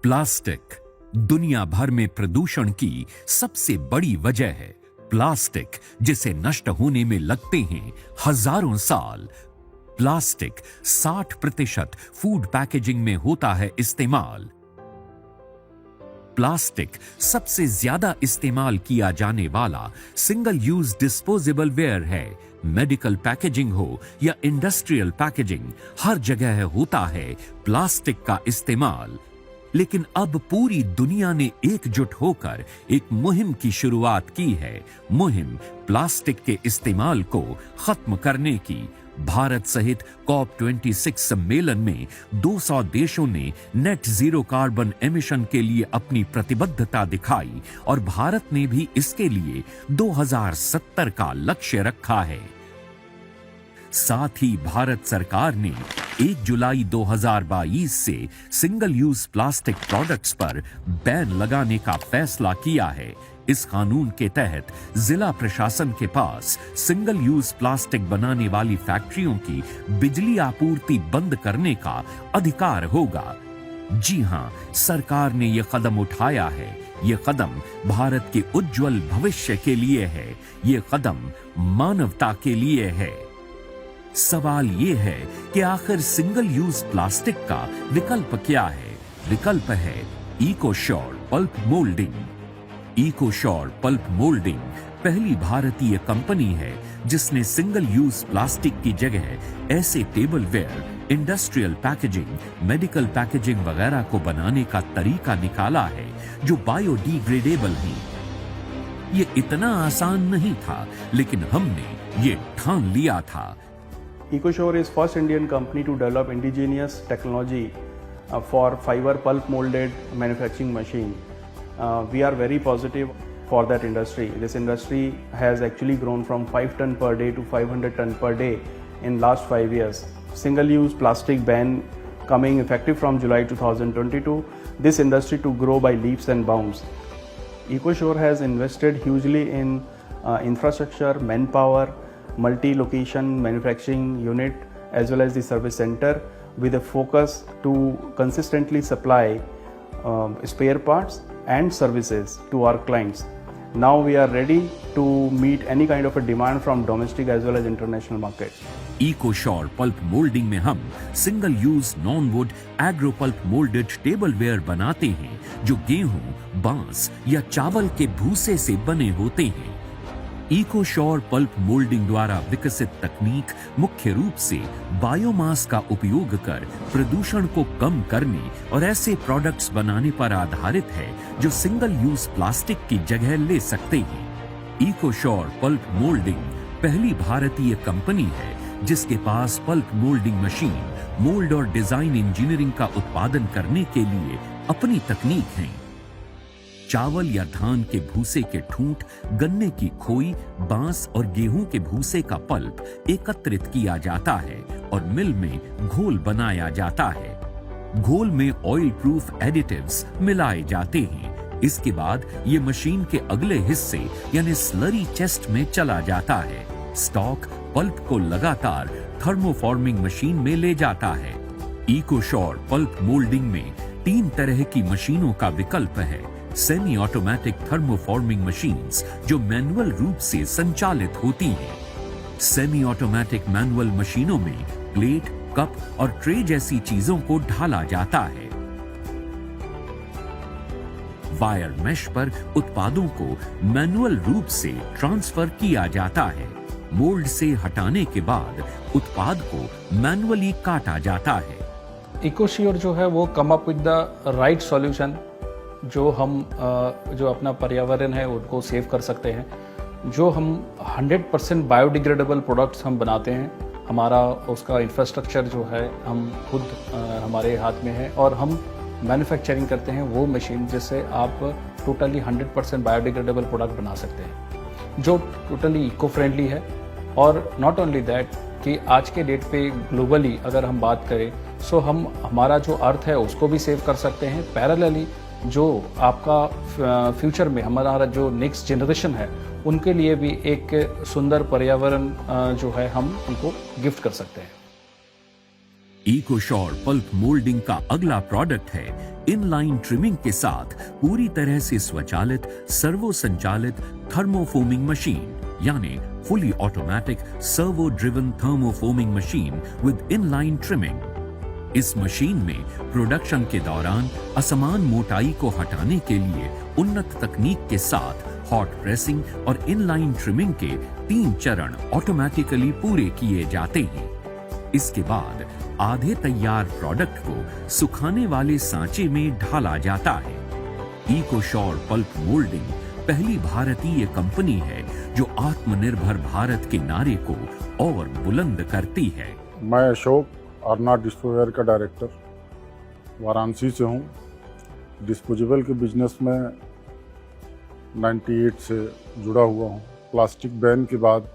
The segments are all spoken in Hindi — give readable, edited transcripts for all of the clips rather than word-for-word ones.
प्लास्टिक दुनिया भर में प्रदूषण की सबसे बड़ी वजह है। प्लास्टिक जिसे नष्ट होने में लगते हैं हजारों साल। प्लास्टिक 60% फूड पैकेजिंग में होता है इस्तेमाल। प्लास्टिक सबसे ज्यादा इस्तेमाल किया जाने वाला सिंगल यूज डिस्पोजेबल वेयर है। मेडिकल पैकेजिंग हो या इंडस्ट्रियल पैकेजिंग, हर जगह होता है प्लास्टिक का इस्तेमाल। लेकिन अब पूरी दुनिया ने एकजुट होकर एक मुहिम की शुरुआत की है। मुहिम प्लास्टिक के इस्तेमाल को खत्म करने की। भारत सहित COP26 सम्मेलन में 200 देशों ने नेट जीरो कार्बन एमिशन के लिए अपनी प्रतिबद्धता दिखाई और भारत ने भी इसके लिए 2070 का लक्ष्य रखा है। साथ ही भारत सरकार ने 1 जुलाई 2022 से सिंगल यूज प्लास्टिक प्रोडक्ट्स पर बैन लगाने का फैसला किया है। इस कानून के तहत जिला प्रशासन के पास सिंगल यूज प्लास्टिक बनाने वाली फैक्ट्रियों की बिजली आपूर्ति बंद करने का अधिकार होगा। जी हां, सरकार ने यह कदम उठाया है। यह कदम भारत के उज्जवल भविष्य के लिए है। यह कदम मानवता के लिए है। सवाल यह है कि आखिर सिंगल यूज प्लास्टिक का विकल्प क्या है? विकल्प है इकोश्योर पल्प मोल्डिंग। इकोश्योर पल्प मोल्डिंग पहली भारतीय कंपनी है जिसने सिंगल यूज प्लास्टिक की जगह ऐसे tableware, industrial packaging, medical packaging वगैरह को बनाने का तरीका निकाला है जो बायोडिग्रेडेबल हैं। ये इतना आसान नहीं था, लेकिन हमने ये ठान लिया था। EcoSure is first Indian company to develop indigenous technology for fiber pulp molded manufacturing machine. We are very positive for that industry. This industry has actually grown from 5 ton per day to 500 ton per day in last 5 years. Single-use plastic ban coming effective from July 2022. This industry to grow by leaps and bounds. EcoSure has invested hugely in infrastructure, manpower, multi-location manufacturing unit as well as the service center with a focus to consistently supply spare parts and services to our clients. Now we are ready to meet any kind of a demand from domestic as well as international markets. Ecosure pulp moulding में हम single use non wood agro pulp moulded tableware बनाते हैं जो गेहूं, बांस या चावल के भूसे से बने होते हैं। इकोश्योर पल्प मोल्डिंग द्वारा विकसित तकनीक मुख्य रूप से बायोमास का उपयोग कर प्रदूषण को कम करने और ऐसे प्रोडक्ट्स बनाने पर आधारित है जो सिंगल यूज प्लास्टिक की जगह ले सकते हैं। इकोश्योर पल्प मोल्डिंग पहली भारतीय कंपनी है जिसके पास पल्प मोल्डिंग मशीन, मोल्ड और डिजाइन इंजीनियरिंग का उत्पादन करने के लिए अपनी तकनीक है। चावल या धान के भूसे के ठूंठ, गन्ने की खोई, बांस और गेहूं के भूसे का पल्प एकत्रित किया जाता है और मिल में घोल बनाया जाता है। घोल में ऑयल प्रूफ एडिटिव्स मिलाए जाते हैं। इसके बाद ये मशीन के अगले हिस्से यानी स्लरी चेस्ट में चला जाता है। स्टॉक पल्प को लगातार थर्मोफॉर्मिंग मशीन में ले जाता है। इकोश्योर पल्प मोल्डिंग में 3 तरह की मशीनों का विकल्प है। सेमी ऑटोमेटिक थर्मोफॉर्मिंग मशीन्स जो मैनुअल रूप से संचालित होती हैं। सेमी ऑटोमेटिक मैनुअल मशीनों में प्लेट, कप और ट्रे जैसी चीजों को ढाला जाता है। वायर मेश पर उत्पादों को मैनुअल रूप से ट्रांसफर किया जाता है। मोल्ड से हटाने के बाद उत्पाद को मैनुअली काटा जाता है। इकोश्योर जो है वो come up with the right solution जो हम जो अपना पर्यावरण है उनको सेव कर सकते हैं। जो हम 100% बायोडिग्रेडेबल प्रोडक्ट्स हम बनाते हैं, हमारा उसका इंफ्रास्ट्रक्चर जो है हम खुद हमारे हाथ में है और हम मैन्युफैक्चरिंग करते हैं वो मशीन जिससे आप टोटली 100% बायोडिग्रेडेबल प्रोडक्ट बना सकते हैं जो टोटली इको फ्रेंडली है। और नॉट ओनली दैट कि आज के डेट पे ग्लोबली अगर हम बात करें सो हम हमारा जो अर्थ है उसको भी सेव कर सकते हैं। पैरेलली जो आपका फ्यूचर में हमारा जो नेक्स्ट जनरेशन है उनके लिए भी एक सुंदर पर्यावरण जो है हम उनको गिफ्ट कर सकते हैं। इकोशॉर पल्प मोल्डिंग का अगला प्रोडक्ट है इनलाइन ट्रिमिंग के साथ पूरी तरह से स्वचालित सर्वो संचालित थर्मोफोमिंग मशीन, यानी fully automatic servo driven thermoforming machine with inline trimming. इस मशीन में प्रोडक्शन के दौरान असमान मोटाई को हटाने के लिए उन्नत तकनीक के साथ हॉट प्रेसिंग और इनलाइन ट्रिमिंग के 3 चरण ऑटोमेटिकली पूरे किए जाते हैं। इसके बाद आधे तैयार प्रोडक्ट को सुखाने वाले सांचे में ढाला जाता है। इकोशॉर पल्प मोल्डिंग पहली भारतीय कंपनी है जो आत्मनिर्भर भारत के नारे को और बुलंद करती है। मैं अशोक, अर्ना डिस्पोवेयर का डायरेक्टर, वाराणसी से हूँ। डिस्पोजेबल के बिजनेस में 98 से जुड़ा हुआ हूँ। प्लास्टिक बैन के बाद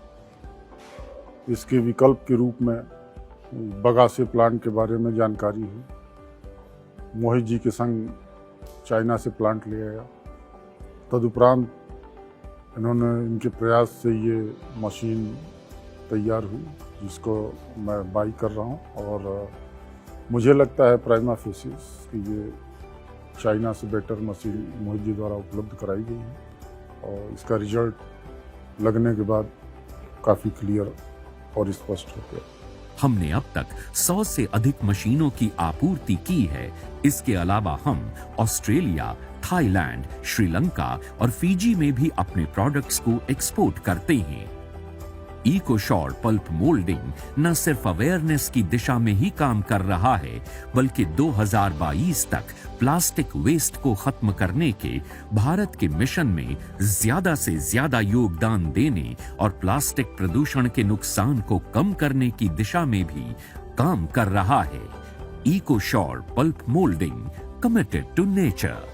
इसके विकल्प के रूप में बगासे प्लांट के बारे में जानकारी हुई। मोहित जी के संग चाइना से प्लांट ले आया। तदुपरांत इन्होंने इनके प्रयास से ये मशीन तैयार हुई जिसको मैं बाई कर रहा हूँ और मुझे लगता है प्राइमा फेसिस कि ये चाइना से बेटर मशीन मोहित जी द्वारा उपलब्ध कराई गई है और इसका रिजल्ट लगने के बाद काफ़ी क्लियर और स्पष्ट हो गया। हमने अब तक 100 से अधिक मशीनों की आपूर्ति की है। इसके अलावा हम ऑस्ट्रेलिया, थाईलैंड, श्रीलंका और फिजी में भी अपने प्रोडक्ट्स को एक्सपोर्ट करते हैं। इकोशॉर पल्प मोल्डिंग न सिर्फ अवेयरनेस की दिशा में ही काम कर रहा है, बल्कि 2022 तक प्लास्टिक वेस्ट को खत्म करने के भारत के मिशन में ज्यादा से ज्यादा योगदान देने और प्लास्टिक प्रदूषण के नुकसान को कम करने की दिशा में भी काम कर रहा है। Ecosure pulp moulding, committed to nature.